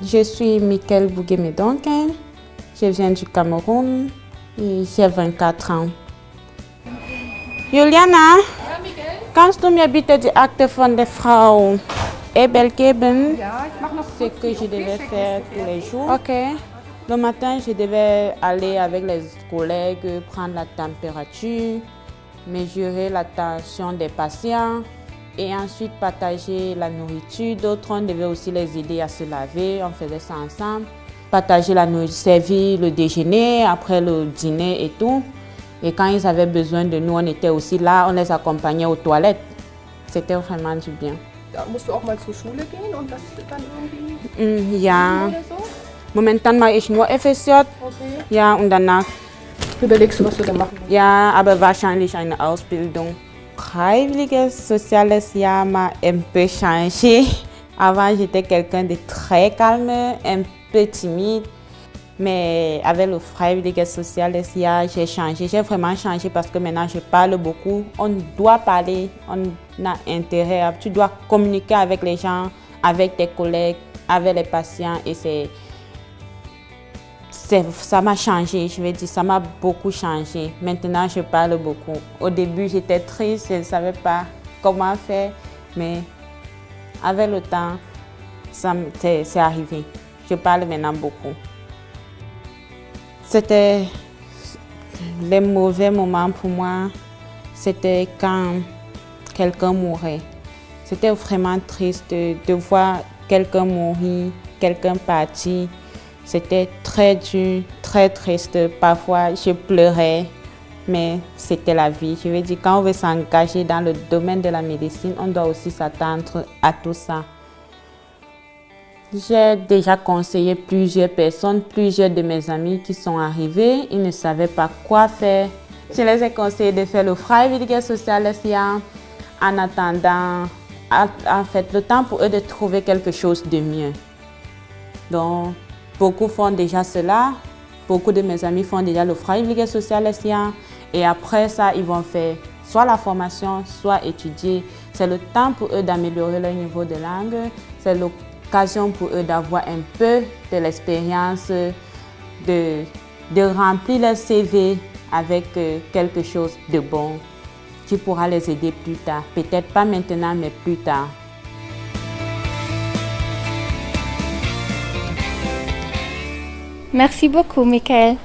Je suis Michael Bouguemedonkin, je viens du Cameroun et j'ai 24 ans. Juliana, kannst du mir bitte die Akte von der Frau Ebel geben? Ce que je devais faire tous les jours. Ok. Le matin, je devais aller avec les collègues, prendre la température, mesurer la tension des patients et ensuite partager la nourriture. D'autres, on devait aussi les aider à se laver, on faisait ça ensemble. Partager la nourriture, servir le déjeuner, après le dîner et tout. Et quand ils avaient besoin de nous, on était aussi là, on les accompagnait aux toilettes. C'était vraiment du bien. Musst du auch mal zur Schule gehen und das dann irgendwie Ja, oder so? momentan mache ich nur FSJ. Okay. Ja, und danach, Überlegst du, was du da machen willst? ja, aber wahrscheinlich eine Ausbildung. Freiwilliges soziales Jahr m'a un peu changé. Avant, j'étais quelqu'un de très calme, un peu timide. Mais avec le freiwilliges soziales Jahr, j'ai changé. J'ai vraiment changé parce que maintenant, je parle beaucoup. On doit parler, on a intérêt. Tu dois communiquer avec les gens, avec tes collègues, avec les patients. Et ça m'a changé, je vais dire, ça m'a beaucoup changé. Maintenant, je parle beaucoup. Au début, j'étais triste, je ne savais pas comment faire, mais avec le temps, c'est arrivé. Je parle maintenant beaucoup. C'était les mauvais moments pour moi, c'était quand quelqu'un mourait. C'était vraiment triste de voir quelqu'un mourir, quelqu'un partir. C'était très dur, très triste. Parfois, je pleurais, mais c'était la vie. Je veux dire, quand on veut s'engager dans le domaine de la médecine, on doit aussi s'attendre à tout ça. J'ai déjà conseillé plusieurs personnes, plusieurs de mes amis qui sont arrivés. Ils ne savaient pas quoi faire. Je les ai conseillé de faire le freiwilliges soziales Jahr en attendant, en fait, le temps pour eux de trouver quelque chose de mieux. Donc, beaucoup font déjà cela. Beaucoup de mes amis font déjà le freiwilliges soziales Jahr. Et après ça, ils vont faire soit la formation, soit étudier. C'est le temps pour eux d'améliorer leur niveau de langue. C'est l'occasion pour eux d'avoir un peu de l'expérience, de remplir leur CV avec quelque chose de bon qui pourra les aider plus tard. Peut-être pas maintenant, mais plus tard. Merci beaucoup, Michael.